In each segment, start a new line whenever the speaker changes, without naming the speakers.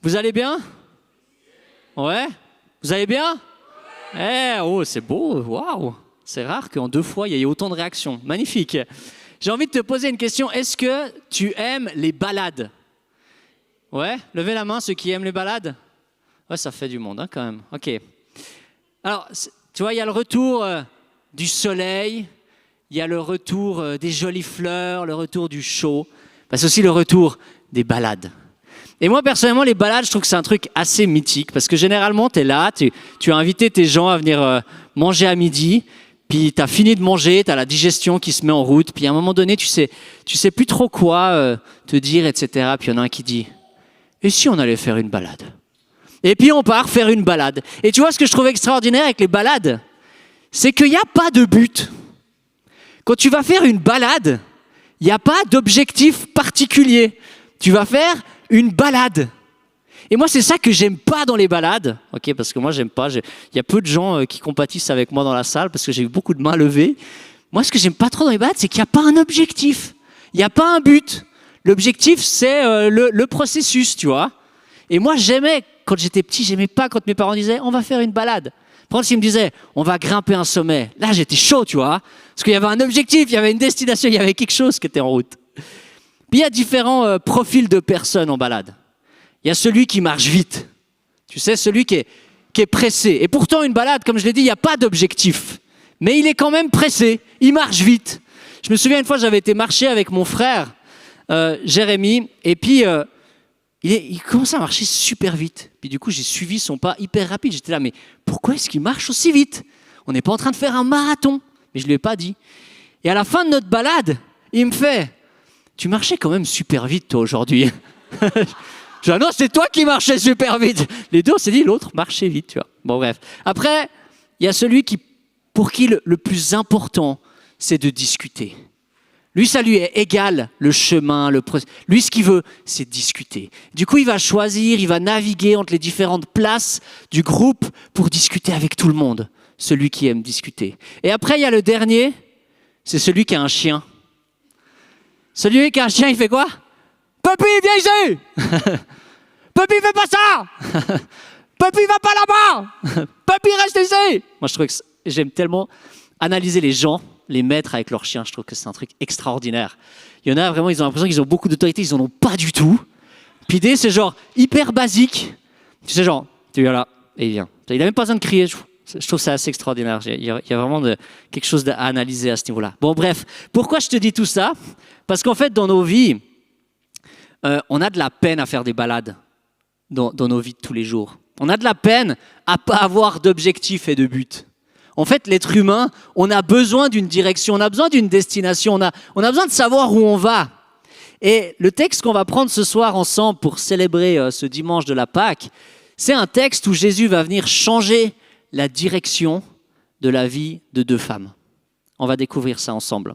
Vous allez bien? Ouais? Vous allez bien? Oh, c'est beau, waouh! C'est rare qu'en 2 fois, il y ait autant de réactions. Magnifique. J'ai envie de te poser une question. Est-ce que tu aimes les balades? Ouais? Levez la main, ceux qui aiment les balades. Ouais, ça fait du monde, hein, quand même. OK. Alors, tu vois, il y a le retour du soleil, il y a le retour des jolies fleurs, le retour du chaud. C'est aussi le retour des balades. Et moi, personnellement, les balades, je trouve que c'est un truc assez mythique parce que généralement, tu es là, tu as invité tes gens à venir manger à midi, puis tu as fini de manger, tu as la digestion qui se met en route, puis à un moment donné, tu sais plus trop quoi te dire, etc. Puis il y en a un qui dit « Et si on allait faire une balade ?» Et puis on part faire une balade. Et tu vois, ce que je trouve extraordinaire avec les balades, c'est qu'il n'y a pas de but. Quand tu vas faire une balade, il n'y a pas d'objectif particulier. Tu vas faire une balade. Et moi, c'est ça que j'aime pas dans les balades. Ok, parce que moi, j'aime pas. Il y a peu de gens qui compatissent avec moi dans la salle parce que j'ai eu beaucoup de mains levées. Moi, ce que j'aime pas trop dans les balades, c'est qu'il n'y a pas un objectif. Il n'y a pas un but. L'objectif, c'est le processus, tu vois. Et moi, quand j'étais petit, j'aimais pas quand mes parents disaient « on va faire une balade ». Par contre, s'ils me disaient « on va grimper un sommet », là, j'étais chaud, tu vois. Parce qu'il y avait un objectif, il y avait une destination, il y avait quelque chose qui était en route. Puis il y a différents profils de personnes en balade. Il y a celui qui marche vite. Tu sais, celui qui est pressé. Et pourtant, une balade, comme je l'ai dit, il n'y a pas d'objectif. Mais il est quand même pressé. Il marche vite. Je me souviens une fois, j'avais été marcher avec mon frère, Jérémy, et puis il commençait à marcher super vite. Puis du coup, j'ai suivi son pas hyper rapide. J'étais là, mais pourquoi est-ce qu'il marche aussi vite? On n'est pas en train de faire un marathon. Mais je ne lui ai pas dit. Et à la fin de notre balade, il me fait « Tu marchais quand même super vite, toi, aujourd'hui. » Je dis « Non, c'est toi qui marchais super vite. » Les deux, on s'est dit, l'autre marchait vite, tu vois. Bon, bref. Après, il y a celui pour qui le plus important, c'est de discuter. Lui, ça lui est égal, le chemin, Lui, ce qu'il veut, c'est discuter. Du coup, il va choisir, il va naviguer entre les différentes places du groupe pour discuter avec tout le monde. Celui qui aime discuter. Et après, il y a le dernier, c'est celui qui a un chien. Celui qui a un chien, il fait quoi? Papy, viens ici! Papy, fais pas ça! Papy, va pas là-bas! Papy, reste ici! Moi, je trouve que j'aime tellement analyser les gens, les maîtres avec leurs chiens. Je trouve que c'est un truc extraordinaire. Il y en a vraiment, ils ont l'impression qu'ils ont beaucoup d'autorité, ils en ont pas du tout. Puis l'idée, c'est genre hyper basique. Tu sais, genre, tu viens là, et il vient. Il n'a même pas besoin de crier. Je trouve ça assez extraordinaire. Il y a vraiment quelque chose à analyser à ce niveau-là. Bon, bref, pourquoi je te dis tout ça? Parce qu'en fait, dans nos vies, on a de la peine à faire des balades dans nos vies de tous les jours. On a de la peine à pas avoir d'objectif et de but. En fait, l'être humain, on a besoin d'une direction, on a besoin d'une destination, on a besoin de savoir où on va. Et le texte qu'on va prendre ce soir ensemble pour célébrer ce dimanche de la Pâque, c'est un texte où Jésus va venir changer la direction de la vie de 2 femmes. On va découvrir ça ensemble.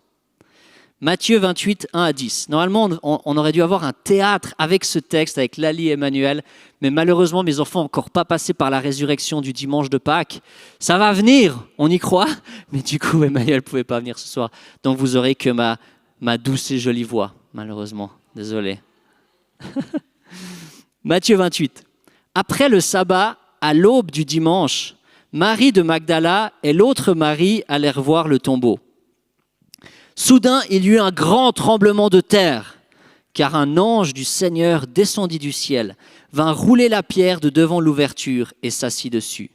Matthieu 28, 1 à 10. Normalement, on aurait dû avoir un théâtre avec ce texte, avec Lali et Emmanuel, mais malheureusement, mes enfants n'ont encore pas passé par la résurrection du dimanche de Pâques. Ça va venir, on y croit, mais du coup, Emmanuel ne pouvait pas venir ce soir. Donc, vous aurez que ma douce et jolie voix, malheureusement. Désolé. Matthieu 28. Après le sabbat, à l'aube du dimanche, Marie de Magdala et l'autre Marie allèrent voir le tombeau. Soudain, il y eut un grand tremblement de terre, car un ange du Seigneur descendit du ciel, vint rouler la pierre de devant l'ouverture et s'assit dessus.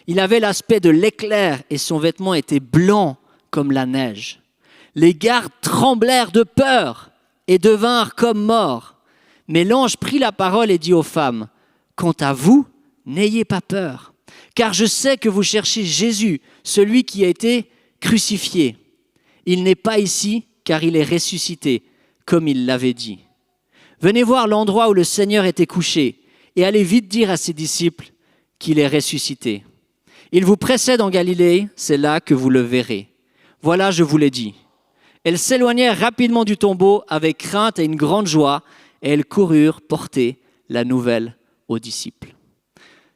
Il avait l'aspect de l'éclair et son vêtement était blanc comme la neige. Les gardes tremblèrent de peur et devinrent comme morts. Mais l'ange prit la parole et dit aux femmes, « Quant à vous, n'ayez pas peur, car je sais que vous cherchez Jésus, celui qui a été crucifié. Il n'est pas ici, car il est ressuscité, comme il l'avait dit. Venez voir l'endroit où le Seigneur était couché, et allez vite dire à ses disciples qu'il est ressuscité. Il vous précède en Galilée, c'est là que vous le verrez. Voilà, je vous l'ai dit. » Elles s'éloignèrent rapidement du tombeau avec crainte et une grande joie, et elles coururent porter la nouvelle aux disciples.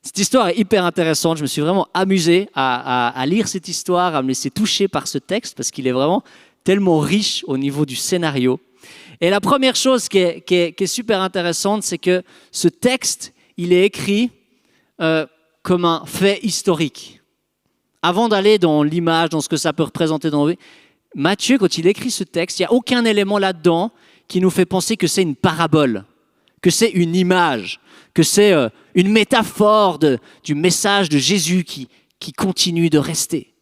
Cette histoire est hyper intéressante. Je me suis vraiment amusé à lire cette histoire, à me laisser toucher par ce texte parce qu'il est vraiment tellement riche au niveau du scénario. Et la première chose qui est super intéressante, c'est que ce texte, il est écrit comme un fait historique. Avant d'aller dans l'image, dans ce que ça peut représenter dans la vie, Matthieu, quand il écrit ce texte, il n'y a aucun élément là-dedans qui nous fait penser que c'est une parabole, que c'est une image, que c'est une métaphore du message de Jésus qui continue de rester.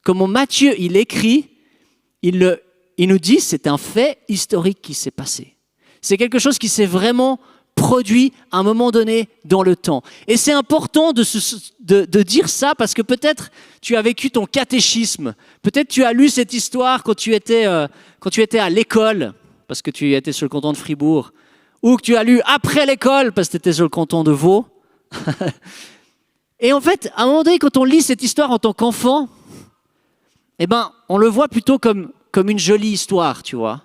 Comment Matthieu, il écrit, il nous dit c'est un fait historique qui s'est passé. C'est quelque chose qui s'est vraiment produit à un moment donné dans le temps. Et c'est important de dire ça parce que peut-être tu as vécu ton catéchisme, peut-être tu as lu cette histoire quand tu étais à l'école, parce que tu étais sur le canton de Fribourg, ou que tu as lu après l'école parce que tu étais sur le canton de Vaud. Et en fait, à un moment donné, quand on lit cette histoire en tant qu'enfant, eh ben, on le voit plutôt comme une jolie histoire, tu vois.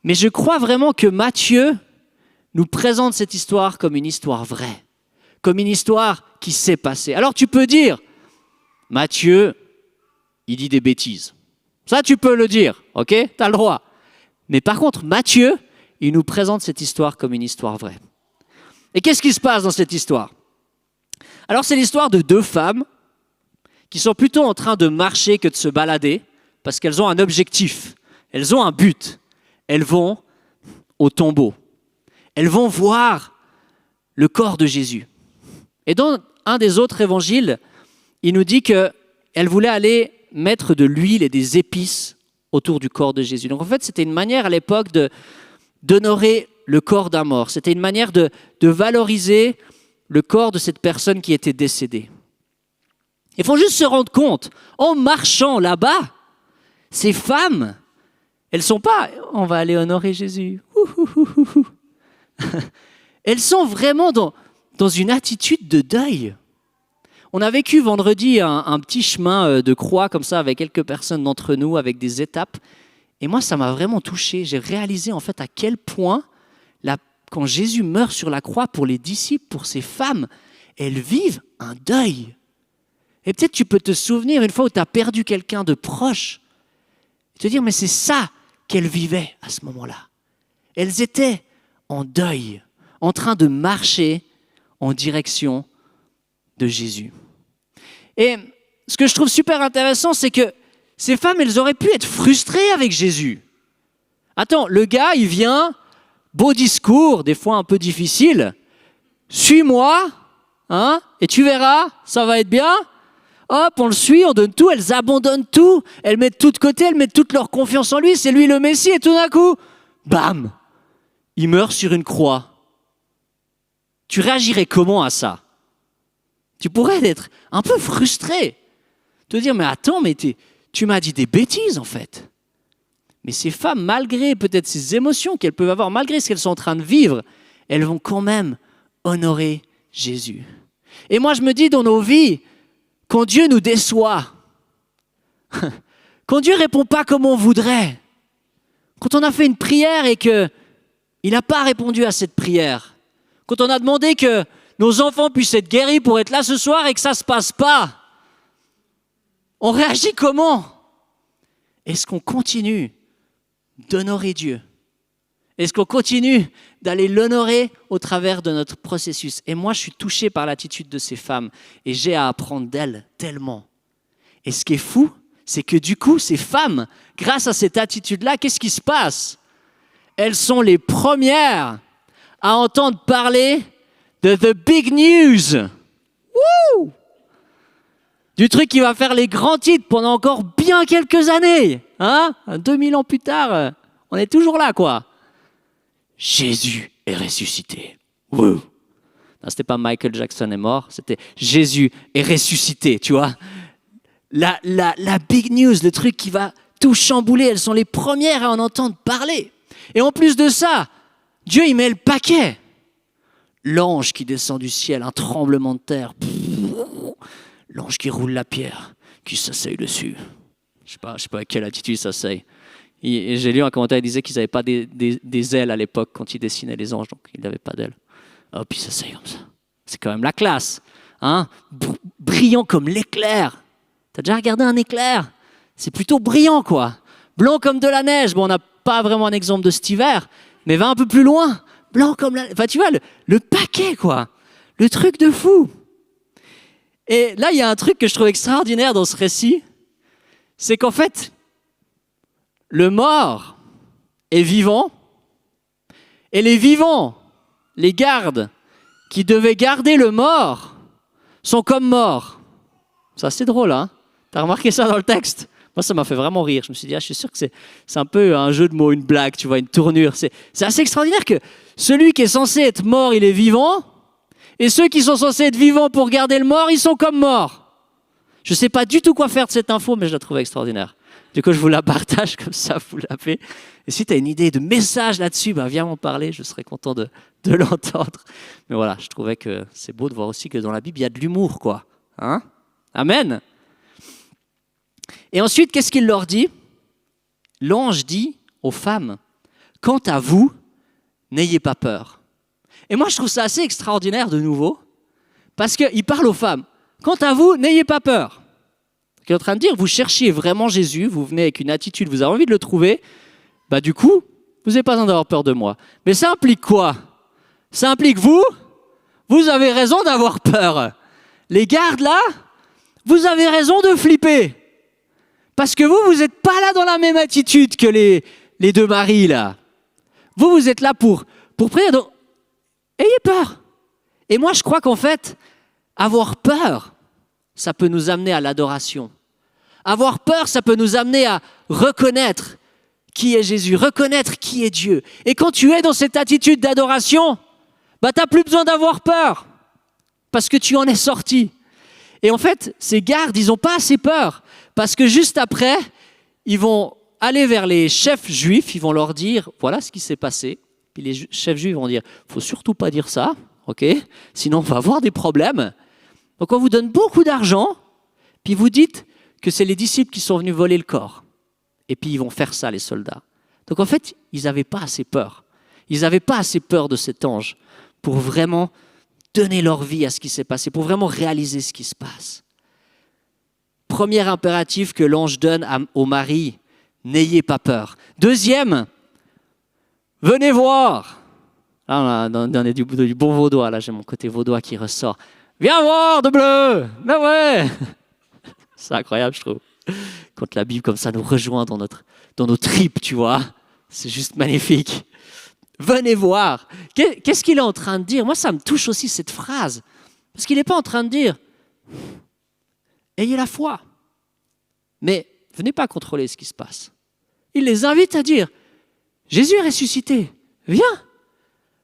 Mais je crois vraiment que Matthieu nous présente cette histoire comme une histoire vraie, comme une histoire qui s'est passée. Alors tu peux dire, Matthieu, il dit des bêtises. Ça, tu peux le dire, ok? Tu as le droit. Mais par contre, Matthieu, il nous présente cette histoire comme une histoire vraie. Et qu'est-ce qui se passe dans cette histoire? Alors c'est l'histoire de deux femmes qui sont plutôt en train de marcher que de se balader parce qu'elles ont un objectif, elles ont un but. Elles vont au tombeau. Elles vont voir le corps de Jésus. Et dans un des autres évangiles, il nous dit qu'elles voulaient aller mettre de l'huile et des épices autour du corps de Jésus. Donc en fait, c'était une manière à l'époque d'honorer le corps d'un mort. C'était une manière de valoriser le corps de cette personne qui était décédée. Il faut juste se rendre compte, en marchant là-bas, ces femmes, elles ne sont pas « on va aller honorer Jésus ». Elles sont vraiment dans une attitude de deuil. On a vécu vendredi un petit chemin de croix comme ça avec quelques personnes d'entre nous, avec des étapes. Et moi, ça m'a vraiment touché. J'ai réalisé en fait à quel point, quand Jésus meurt sur la croix pour les disciples, pour ces femmes, elles vivent un deuil. Et peut-être tu peux te souvenir une fois où tu as perdu quelqu'un de proche, et te dire mais c'est ça qu'elles vivaient à ce moment-là. Elles étaient en deuil, en train de marcher en direction de Jésus. Et ce que je trouve super intéressant, c'est que ces femmes, elles auraient pu être frustrées avec Jésus. Attends, le gars, il vient, beau discours, des fois un peu difficile, suis-moi, hein, et tu verras, ça va être bien. Hop, on le suit, on donne tout, elles abandonnent tout, elles mettent tout de côté, elles mettent toute leur confiance en lui, c'est lui le Messie, et tout d'un coup, bam, il meurt sur une croix. Tu réagirais comment à ça? Tu pourrais être un peu frustré, te dire, mais attends, mais tu m'as dit des bêtises en fait. Mais ces femmes, malgré peut-être ces émotions qu'elles peuvent avoir, malgré ce qu'elles sont en train de vivre, elles vont quand même honorer Jésus. Et moi, je me dis dans nos vies, quand Dieu nous déçoit, quand Dieu ne répond pas comme on voudrait, quand on a fait une prière et qu'il n'a pas répondu à cette prière, quand on a demandé que nos enfants puissent être guéris pour être là ce soir et que ça ne se passe pas, on réagit comment? Est-ce qu'on continue d'honorer Dieu? Est-ce qu'on continue d'aller l'honorer au travers de notre processus? Et moi, je suis touché par l'attitude de ces femmes et j'ai à apprendre d'elles tellement. Et ce qui est fou, c'est que du coup, ces femmes, grâce à cette attitude-là, qu'est-ce qui se passe? Elles sont les premières à entendre parler de The Big News. Wouh! Du truc qui va faire les grands titres pendant encore bien quelques années. Hein? 2000 ans plus tard, on est toujours là, quoi. Jésus est ressuscité. Wouh! Non, c'était pas Michael Jackson est mort, c'était Jésus est ressuscité, tu vois. La big news, le truc qui va tout chambouler, elles sont les premières à en entendre parler. Et en plus de ça, Dieu il met le paquet. L'ange qui descend du ciel, un tremblement de terre. L'ange qui roule la pierre, qui s'asseye dessus. Je sais pas à quelle attitude il s'asseye. Et j'ai lu un commentaire qui disait qu'ils n'avaient pas des ailes à l'époque quand ils dessinaient les anges, donc ils n'avaient pas d'ailes. Oh, puis ça s'asseye comme ça. C'est quand même la classe. Hein? Brillant comme l'éclair. T'as déjà regardé un éclair? C'est plutôt brillant, quoi. Blanc comme de la neige. Bon, on n'a pas vraiment un exemple de cet hiver, mais va un peu plus loin. blanc comme la... Enfin, tu vois, le paquet, quoi. Le truc de fou. Et là, il y a un truc que je trouve extraordinaire dans ce récit, c'est qu'en fait, le mort est vivant, et les vivants, les gardes, qui devaient garder le mort, sont comme morts. Ça, c'est drôle, hein? T'as remarqué ça dans le texte? Moi, ça m'a fait vraiment rire. Je me suis dit, je suis sûr que c'est un peu un jeu de mots, une blague, tu vois, une tournure. C'est assez extraordinaire que celui qui est censé être mort, il est vivant, et ceux qui sont censés être vivants pour garder le mort, ils sont comme morts. Je ne sais pas du tout quoi faire de cette info, mais je la trouve extraordinaire. Du coup, je vous la partage comme ça, vous l'avez. Et si tu as une idée de message là-dessus, viens m'en parler, je serais content de l'entendre. Mais voilà, je trouvais que c'est beau de voir aussi que dans la Bible, il y a de l'humour, quoi. Hein? Amen. Et ensuite, qu'est-ce qu'il leur dit? L'ange dit aux femmes, « Quant à vous, n'ayez pas peur. » Et moi, je trouve ça assez extraordinaire de nouveau, parce qu'il parle aux femmes. « Quant à vous, n'ayez pas peur. » Il est en train de dire, vous cherchiez vraiment Jésus, vous venez avec une attitude, vous avez envie de le trouver, du coup, vous n'avez pas besoin d'avoir peur de moi. Mais ça implique quoi? Ça implique vous avez raison d'avoir peur. Les gardes là, vous avez raison de flipper. Parce que vous n'êtes pas là dans la même attitude que les deux maris là. Vous êtes là pour prier. Donc, ayez peur. Et moi, je crois qu'en fait, avoir peur, ça peut nous amener à l'adoration. Avoir peur, ça peut nous amener à reconnaître qui est Jésus, reconnaître qui est Dieu. Et quand tu es dans cette attitude d'adoration, tu n'as plus besoin d'avoir peur, parce que tu en es sorti. Et en fait, ces gardes, ils n'ont pas assez peur, parce que juste après, ils vont aller vers les chefs juifs, ils vont leur dire, voilà ce qui s'est passé. Puis les chefs juifs vont dire, il ne faut surtout pas dire ça, ok? Sinon on va avoir des problèmes. Donc on vous donne beaucoup d'argent, puis vous dites que c'est les disciples qui sont venus voler le corps. Et puis ils vont faire ça, les soldats. Donc en fait, ils n'avaient pas assez peur. Ils n'avaient pas assez peur de cet ange pour vraiment donner leur vie à ce qui s'est passé, pour vraiment réaliser ce qui se passe. Premier impératif que l'ange donne au mari, n'ayez pas peur. Deuxième, venez voir. Là, on est du bon vaudois, là j'ai mon côté vaudois qui ressort. Viens voir de bleu. Ben ouais. C'est incroyable, je trouve. Quand la Bible comme ça nous rejoint dans nos tripes, tu vois. C'est juste magnifique. Venez voir. Qu'est-ce qu'il est en train de dire? Moi, ça me touche aussi cette phrase. Parce qu'il n'est pas en train de dire ayez la foi. Mais venez pas contrôler ce qui se passe. Il les invite à dire Jésus est ressuscité. Viens.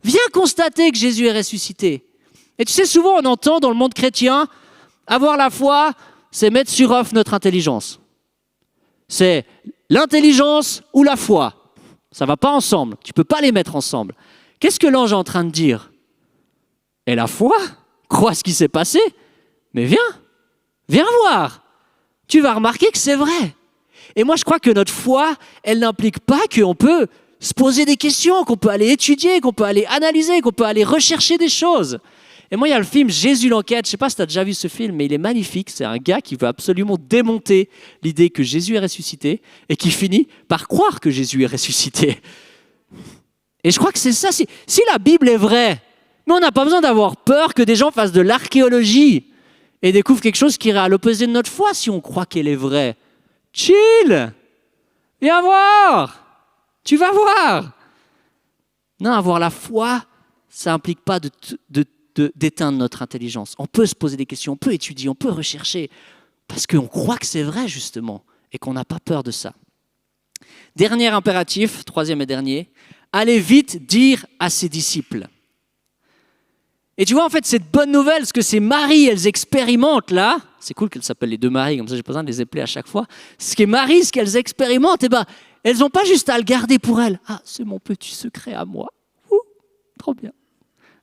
Viens constater que Jésus est ressuscité. Et tu sais, souvent on entend dans le monde chrétien, avoir la foi, c'est mettre sur off notre intelligence. C'est l'intelligence ou la foi. Ça ne va pas ensemble. Tu ne peux pas les mettre ensemble. Qu'est-ce que l'ange est en train de dire? Et la foi, crois ce qui s'est passé, mais viens voir. Tu vas remarquer que c'est vrai. Et moi, je crois que notre foi, elle n'implique pas qu'on peut se poser des questions, qu'on peut aller étudier, qu'on peut aller analyser, qu'on peut aller rechercher des choses. Et moi, il y a le film Jésus l'enquête. Je ne sais pas si tu as déjà vu ce film, mais il est magnifique. C'est un gars qui veut absolument démonter l'idée que Jésus est ressuscité et qui finit par croire que Jésus est ressuscité. Et je crois que c'est ça. Si la Bible est vraie, mais on n'a pas besoin d'avoir peur que des gens fassent de l'archéologie et découvrent quelque chose qui irait à l'opposé de notre foi si on croit qu'elle est vraie. Chill! Viens voir! Tu vas voir! Non, avoir la foi, ça n'implique pas d'éteindre notre intelligence. On peut se poser des questions, on peut étudier, on peut rechercher, parce qu'on croit que c'est vrai, justement, et qu'on n'a pas peur de ça. Dernier impératif, troisième et dernier, allez vite dire à ses disciples. Et tu vois, en fait, cette bonne nouvelle, ce que ces Marie, elles expérimentent là, c'est cool qu'elles s'appellent les deux Marie, comme ça, j'ai pas besoin de les appeler à chaque fois. Ce qui est Marie, ce qu'elles expérimentent, elles n'ont pas juste à le garder pour elles. Ah, c'est mon petit secret à moi. Ouh, trop bien.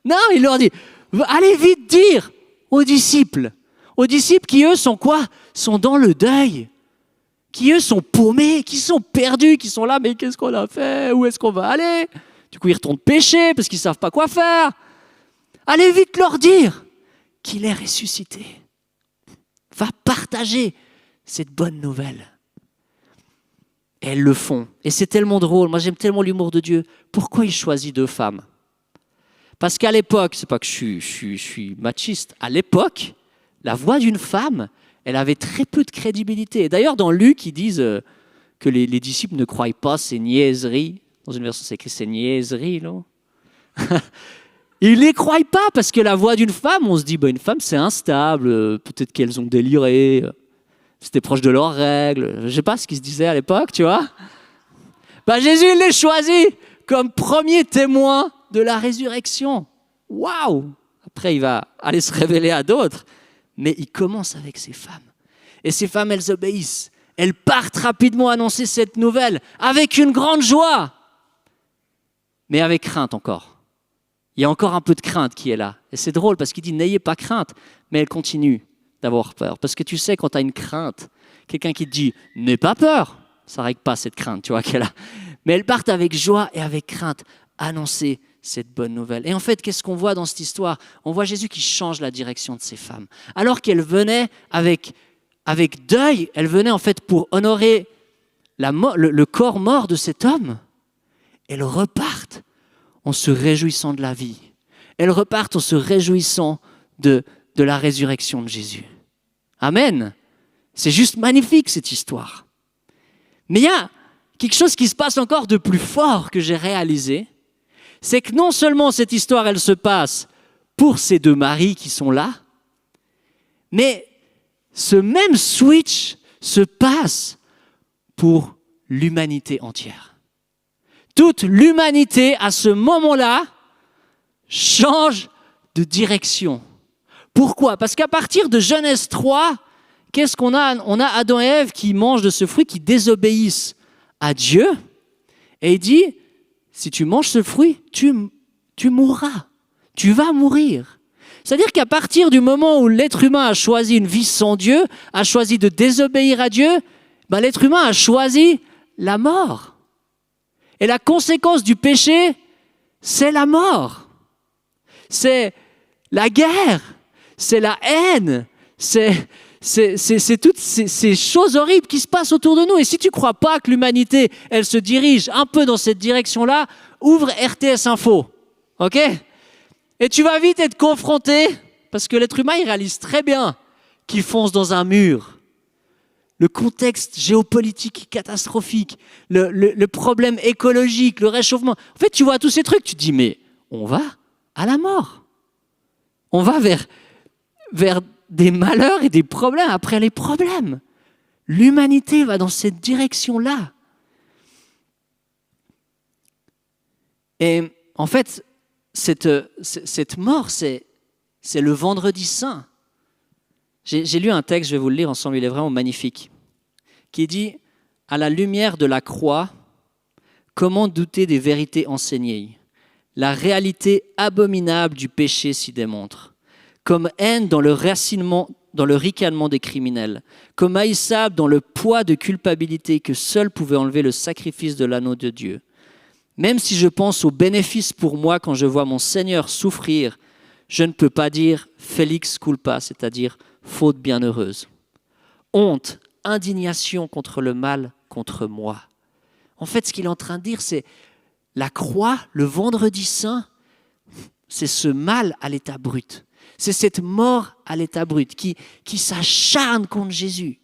Non, il leur dit, allez vite dire aux disciples qui eux sont quoi? Sont dans le deuil, qui eux sont paumés, qui sont perdus, qui sont là, mais qu'est-ce qu'on a fait? Où est-ce qu'on va aller? Du coup, ils retournent pécher parce qu'ils ne savent pas quoi faire. Allez vite leur dire qu'il est ressuscité. Va partager cette bonne nouvelle. Et elles le font. Et c'est tellement drôle. Moi, j'aime tellement l'humour de Dieu. Pourquoi il choisit deux femmes? Parce qu'à l'époque, c'est pas que je suis machiste, à l'époque, la voix d'une femme, elle avait très peu de crédibilité. Et d'ailleurs, dans Luc, ils disent que les disciples ne croient pas ces niaiseries. Dans une version, c'est écrit ces niaiseries, là. Ils ne les croient pas parce que la voix d'une femme, on se dit, une femme, c'est instable, peut-être qu'elles ont déliré, c'était proche de leurs règles. Je ne sais pas ce qui se disait à l'époque, tu vois. Jésus, il les choisit comme premier témoin de la résurrection. Waouh! Après, il va aller se révéler à d'autres. Mais il commence avec ces femmes. Et ces femmes, elles obéissent. Elles partent rapidement annoncer cette nouvelle avec une grande joie. Mais avec crainte encore. Il y a encore un peu de crainte qui est là. Et c'est drôle parce qu'il dit, n'ayez pas crainte. Mais elle continue d'avoir peur. Parce que tu sais, quand tu as une crainte, quelqu'un qui te dit, n'aie pas peur, ça ne règle pas cette crainte, tu vois, qu'elle a. Mais elles partent avec joie et avec crainte annoncer cette bonne nouvelle. Et en fait, qu'est-ce qu'on voit dans cette histoire? On voit Jésus qui change la direction de ces femmes. Alors qu'elles venaient avec deuil, elles venaient en fait pour honorer le corps mort de cet homme. Elles repartent en se réjouissant de la vie. Elles repartent en se réjouissant de la résurrection de Jésus. Amen. C'est juste magnifique cette histoire. Mais il y a quelque chose qui se passe encore de plus fort que j'ai réalisé, c'est que non seulement cette histoire, elle se passe pour ces deux maris qui sont là, mais ce même switch se passe pour l'humanité entière. Toute l'humanité, à ce moment-là, change de direction. Pourquoi? Parce qu'à partir de Genèse 3, qu'est-ce qu'on a? On a Adam et Ève qui mangent de ce fruit, qui désobéissent à Dieu. Et il dit, si tu manges ce fruit, tu mourras. Tu vas mourir. C'est-à-dire qu'à partir du moment où l'être humain a choisi une vie sans Dieu, a choisi de désobéir à Dieu, l'être humain a choisi la mort. Et la conséquence du péché, c'est la mort. C'est la guerre, c'est la haine, c'est toutes ces choses horribles qui se passent autour de nous. Et si tu ne crois pas que l'humanité, elle se dirige un peu dans cette direction-là, ouvre RTS Info, ok? Et tu vas vite être confronté, parce que l'être humain, il réalise très bien qu'il fonce dans un mur. Le contexte géopolitique catastrophique, le problème écologique, le réchauffement. En fait, tu vois tous ces trucs, tu te dis, mais on va à la mort. On va vers des malheurs et des problèmes après les problèmes. L'humanité va dans cette direction-là. Et en fait, cette mort, c'est le vendredi saint. J'ai lu un texte, je vais vous le lire ensemble, il est vraiment magnifique, qui dit « À la lumière de la croix, comment douter des vérités enseignées? La réalité abominable du péché s'y démontre. Comme haine dans le ricanement des criminels, comme haïssable dans le poids de culpabilité que seul pouvait enlever le sacrifice de l'agneau de Dieu. Même si je pense aux bénéfices pour moi quand je vois mon Seigneur souffrir, je ne peux pas dire « Felix culpa », c'est-à-dire « faute bienheureuse ». Honte, indignation contre le mal, contre moi. En fait, ce qu'il est en train de dire, c'est la croix, le vendredi saint, c'est ce mal à l'état brut. C'est cette mort à l'état brut qui s'acharne contre Jésus.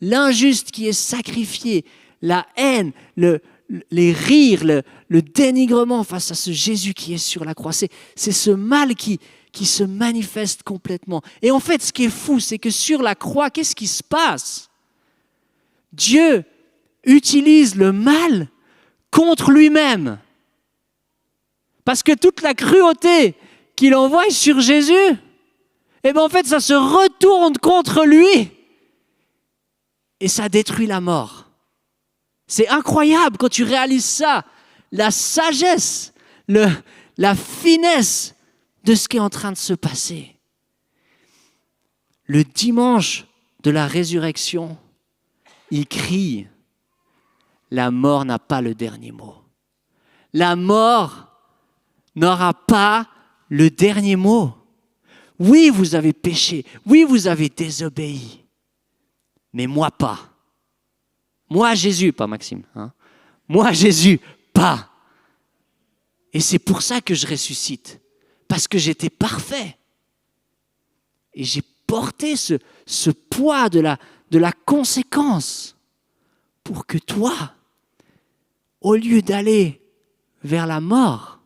L'injuste qui est sacrifié, la haine, les rires, le dénigrement face à ce Jésus qui est sur la croix. C'est ce mal qui se manifeste complètement. Et en fait, ce qui est fou, c'est que sur la croix, qu'est-ce qui se passe? Dieu utilise le mal contre lui-même. Parce que toute la cruauté qu'il envoie sur Jésus, en fait, ça se retourne contre lui et ça détruit la mort. C'est incroyable quand tu réalises ça, la sagesse, la finesse de ce qui est en train de se passer. Le dimanche de la résurrection, il crie, la mort n'a pas le dernier mot. La mort n'aura pas le dernier mot. Oui, vous avez péché. Oui, vous avez désobéi. Mais moi, pas. Moi, Jésus, pas Maxime. Moi, Jésus, pas. Et c'est pour ça que je ressuscite. parce que j'étais parfait. Et j'ai porté ce poids de la conséquence pour que toi, au lieu d'aller vers la mort,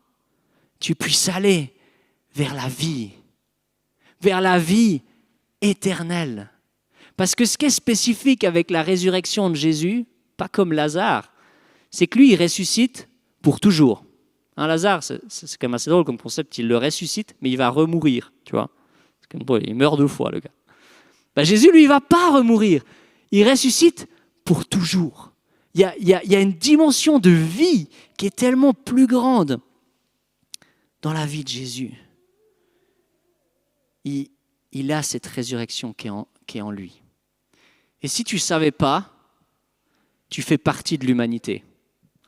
tu puisses aller vers la vie éternelle. Parce que ce qui est spécifique avec la résurrection de Jésus, pas comme Lazare, c'est que lui, il ressuscite pour toujours. Hein, Lazare, c'est quand même assez drôle comme concept, il le ressuscite, mais il va remourir, tu vois. C'est quand même drôle, il meurt 2 fois, le gars. Ben, Jésus, lui, il ne va pas remourir. Il ressuscite pour toujours. Il y a une dimension de vie qui est tellement plus grande dans la vie de Jésus. Il a cette résurrection qui est en lui. Et si tu ne savais pas, tu fais partie de l'humanité.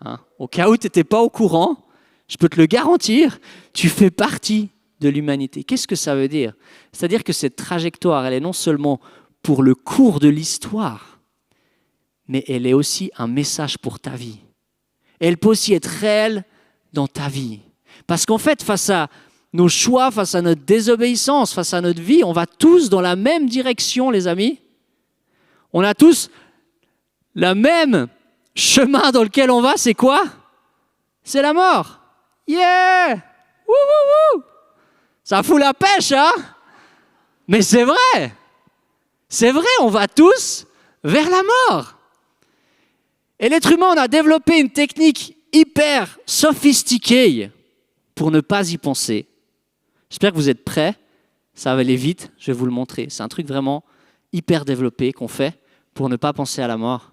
Hein? Au cas où tu n'étais pas au courant, je peux te le garantir, tu fais partie de l'humanité. Qu'est-ce que ça veut dire? C'est-à-dire que cette trajectoire, elle est non seulement pour le cours de l'histoire, mais elle est aussi un message pour ta vie. Elle peut aussi être réelle dans ta vie. Parce qu'en fait, face à nos choix, face à notre désobéissance, face à notre vie, on va tous dans la même direction, les amis. On a tous le même chemin dans lequel on va, c'est quoi? C'est la mort. Yeah! Wouh, wouh, wouh! Ça fout la pêche, hein? Mais c'est vrai! C'est vrai, on va tous vers la mort. Et l'être humain, on a développé une technique hyper sophistiquée pour ne pas y penser. J'espère que vous êtes prêts. Ça va aller vite, je vais vous le montrer. C'est un truc vraiment hyper développé qu'on fait pour ne pas penser à la mort.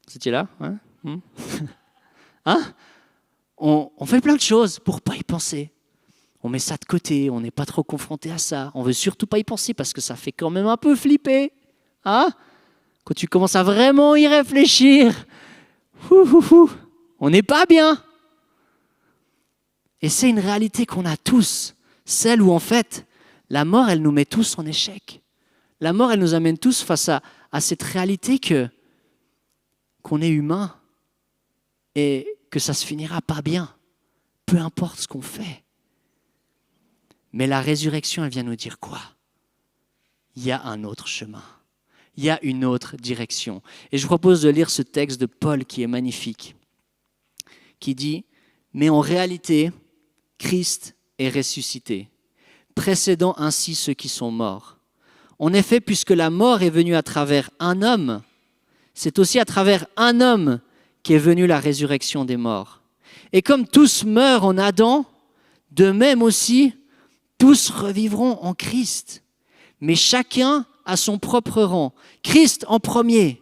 Vous étiez là? Hein? Hein? On fait plein de choses pour ne pas y penser. On met ça de côté, on n'est pas trop confronté à ça. On ne veut surtout pas y penser parce que ça fait quand même un peu flipper. Hein? Quand tu commences à vraiment y réfléchir, on n'est pas bien. Et c'est une réalité qu'on a tous. Celle où en fait, la mort, elle nous met tous en échec. La mort, elle nous amène tous face à cette réalité qu'on est humain et que ça se finira pas bien, peu importe ce qu'on fait. Mais la résurrection, elle vient nous dire quoi? Il y a un autre chemin. Il y a une autre direction. Et je vous propose de lire ce texte de Paul qui est magnifique, qui dit « Mais en réalité, Christ est ressuscité, précédant ainsi ceux qui sont morts. En effet, puisque la mort est venue à travers un homme, c'est aussi à travers un homme qu'est venue la résurrection des morts. Et comme tous meurent en Adam, de même aussi, tous revivront en Christ. Mais chacun à son propre rang. Christ en premier,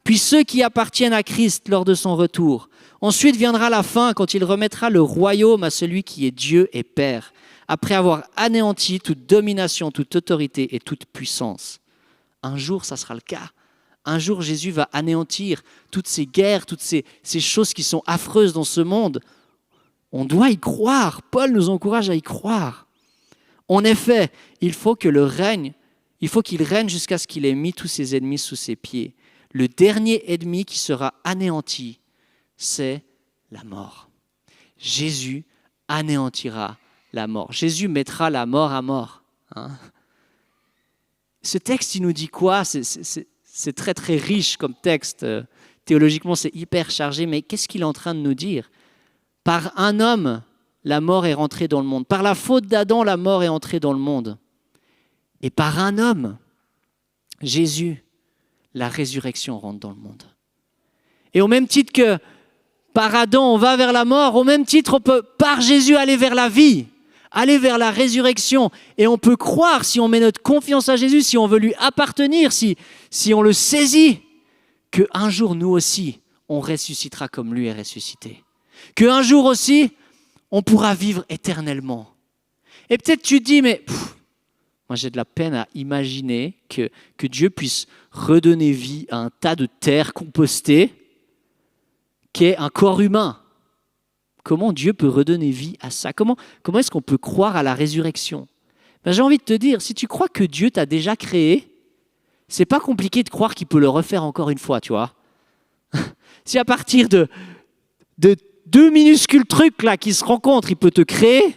puis ceux qui appartiennent à Christ lors de son retour. Ensuite viendra la fin quand il remettra le royaume à celui qui est Dieu et Père, après avoir anéanti toute domination, toute autorité et toute puissance. Un jour, ça sera le cas. Un jour, Jésus va anéantir toutes ces guerres, toutes ces choses qui sont affreuses dans ce monde. On doit y croire. Paul nous encourage à y croire. En effet, il faut qu'il règne jusqu'à ce qu'il ait mis tous ses ennemis sous ses pieds. Le dernier ennemi qui sera anéanti, c'est la mort. Jésus anéantira la mort. Jésus mettra la mort à mort. Hein? Ce texte, il nous dit quoi? C'est très très riche comme texte. Théologiquement, c'est hyper chargé, mais qu'est-ce qu'il est en train de nous dire? Par un homme, la mort est rentrée dans le monde. Par la faute d'Adam, la mort est entrée dans le monde. Et par un homme, Jésus, la résurrection rentre dans le monde. Et au même titre que par Adam, on va vers la mort, au même titre, on peut, par Jésus, aller vers la vie, aller vers la résurrection. Et on peut croire, si on met notre confiance à Jésus, si on veut lui appartenir, si on le saisit, qu'un jour, nous aussi, on ressuscitera comme lui est ressuscité. Qu'un jour aussi, on pourra vivre éternellement. Et peut-être tu te dis, mais moi j'ai de la peine à imaginer que Dieu puisse redonner vie à un tas de terre compostée qui est un corps humain. Comment Dieu peut redonner vie à ça? Comment est-ce qu'on peut croire à la résurrection? J'ai envie de te dire, si tu crois que Dieu t'a déjà créé, c'est pas compliqué de croire qu'il peut le refaire encore une fois, tu vois. Si à partir de deux minuscules trucs là qui se rencontrent, il peut te créer,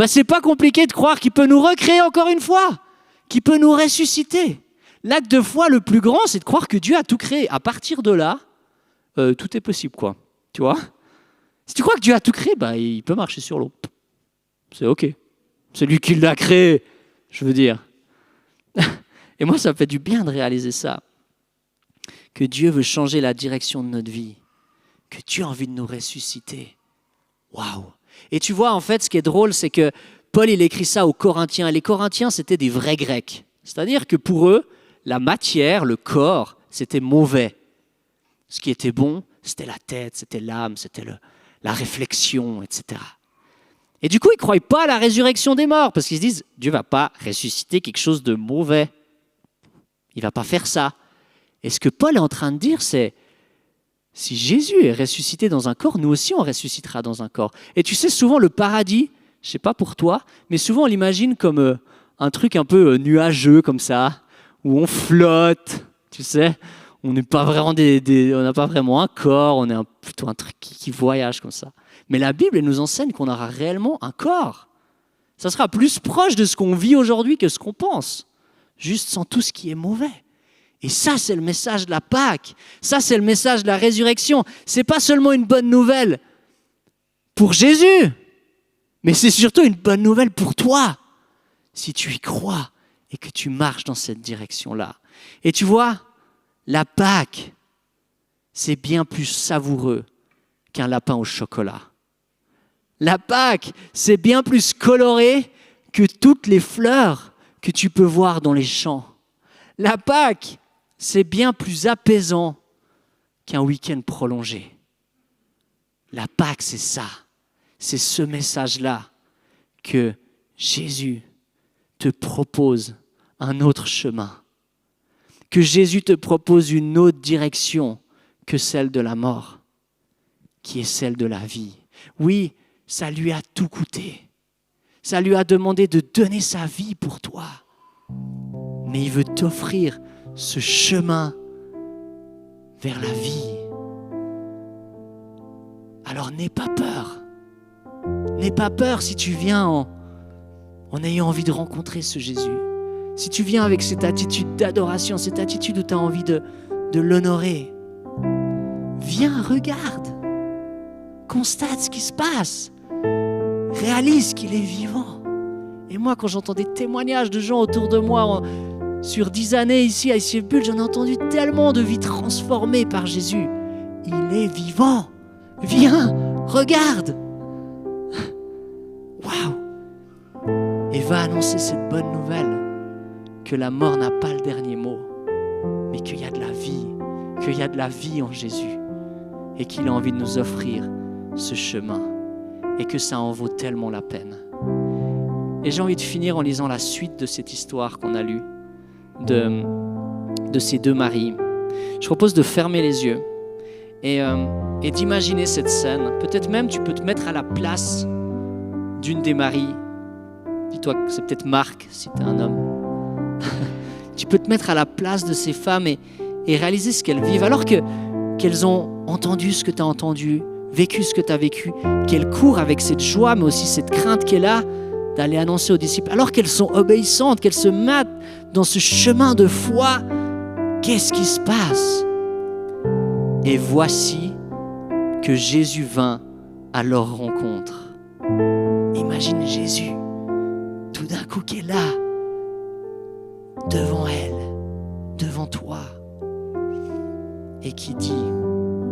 c'est pas compliqué de croire qu'il peut nous recréer encore une fois, qu'il peut nous ressusciter. L'acte de foi le plus grand, c'est de croire que Dieu a tout créé. À partir de là, tout est possible, quoi. Tu vois ? Si tu crois que Dieu a tout créé, il peut marcher sur l'eau. C'est OK. C'est lui qui l'a créé, je veux dire. Et moi, ça me fait du bien de réaliser ça. Que Dieu veut changer la direction de notre vie. Que Dieu a envie de nous ressusciter. Waouh! Et tu vois, en fait, ce qui est drôle, c'est que Paul, il écrit ça aux Corinthiens. Et les Corinthiens, c'était des vrais Grecs. C'est-à-dire que pour eux, la matière, le corps, c'était mauvais. Ce qui était bon, c'était la tête, c'était l'âme, c'était la réflexion, etc. Et du coup, ils ne croient pas à la résurrection des morts, parce qu'ils se disent, Dieu ne va pas ressusciter quelque chose de mauvais. Il ne va pas faire ça. Et ce que Paul est en train de dire, c'est, si Jésus est ressuscité dans un corps, nous aussi on ressuscitera dans un corps. Et tu sais, souvent le paradis, je ne sais pas pour toi, mais souvent on l'imagine comme un truc un peu nuageux comme ça, où on flotte, tu sais. On n'est pas vraiment on n'a pas vraiment un corps, on est plutôt un truc qui voyage comme ça. Mais la Bible, elle nous enseigne qu'on aura réellement un corps. Ça sera plus proche de ce qu'on vit aujourd'hui que ce qu'on pense, juste sans tout ce qui est mauvais. Et ça, c'est le message de la Pâque. Ça, c'est le message de la résurrection. Ce n'est pas seulement une bonne nouvelle pour Jésus, mais c'est surtout une bonne nouvelle pour toi, si tu y crois et que tu marches dans cette direction-là. Et tu vois, la Pâque, c'est bien plus savoureux qu'un lapin au chocolat. La Pâque, c'est bien plus coloré que toutes les fleurs que tu peux voir dans les champs. La Pâque, c'est bien plus apaisant qu'un week-end prolongé. La Pâque, c'est ça. C'est ce message-là que Jésus te propose un autre chemin. Que Jésus te propose une autre direction que celle de la mort, qui est celle de la vie. Oui, ça lui a tout coûté. Ça lui a demandé de donner sa vie pour toi. Mais il veut t'offrir ce chemin vers la vie. Alors n'aie pas peur. N'aie pas peur si tu viens en ayant envie de rencontrer ce Jésus. Si tu viens avec cette attitude d'adoration, cette attitude où tu as envie de l'honorer, viens, regarde, constate ce qui se passe, réalise qu'il est vivant. Et moi, quand j'entends des témoignages de gens autour de moi, sur 10 années ici à ICF Bull, j'en ai entendu tellement de vies transformées par Jésus. Il est vivant. Viens, regarde. Waouh! Et va annoncer cette bonne nouvelle. Que la mort n'a pas le dernier mot, mais qu'il y a de la vie, qu'il y a de la vie en Jésus et qu'il a envie de nous offrir ce chemin et que ça en vaut tellement la peine. Et j'ai envie de finir en lisant la suite de cette histoire qu'on a lue de ces deux maris. Je propose de fermer les yeux et d'imaginer cette scène. Peut-être même tu peux te mettre à la place d'une des maries. Dis-toi que c'est peut-être Marc si tu es un homme. Tu peux te mettre à la place de ces femmes et réaliser ce qu'elles vivent, alors qu'elles ont entendu ce que tu as entendu, vécu ce que tu as vécu, qu'elles courent avec cette joie, mais aussi cette crainte qu'elle a d'aller annoncer aux disciples, alors qu'elles sont obéissantes, qu'elles se mettent dans ce chemin de foi. Qu'est-ce qui se passe? Et voici que Jésus vint à leur rencontre. Imagine Jésus, tout d'un coup, qui est là, devant elle, devant toi, et qui dit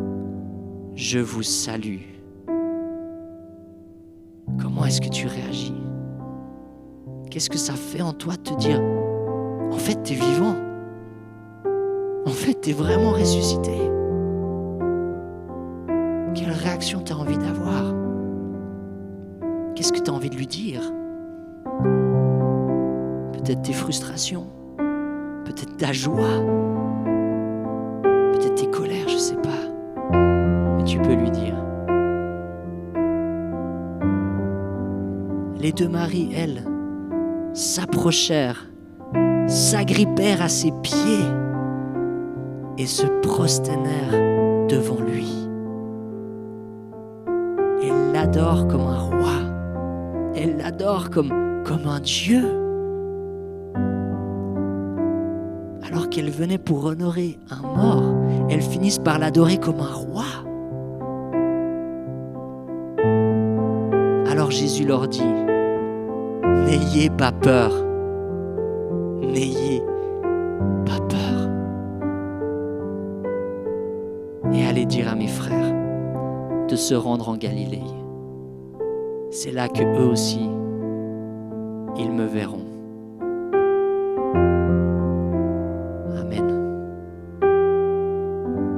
« Je vous salue ». Comment est-ce que tu réagis? Qu'est-ce que ça fait en toi de te dire « En fait, tu es vivant. En fait, tu es vraiment ressuscité ». Quelle réaction tu as envie d'avoir? Qu'est-ce que tu as envie de lui dire? Peut-être tes frustrations, peut-être ta joie, peut-être tes colères, je ne sais pas. Mais tu peux lui dire. Les deux maris, elles, s'approchèrent, s'agrippèrent à ses pieds et se prosternèrent devant lui. Elle l'adore comme un roi. Elle l'adore comme un Dieu. Alors qu'elle venait pour honorer un mort, elles finissent par l'adorer comme un roi. Alors Jésus leur dit, n'ayez pas peur. N'ayez pas peur. Et allez dire à mes frères de se rendre en Galilée. C'est là que eux aussi, ils me verront.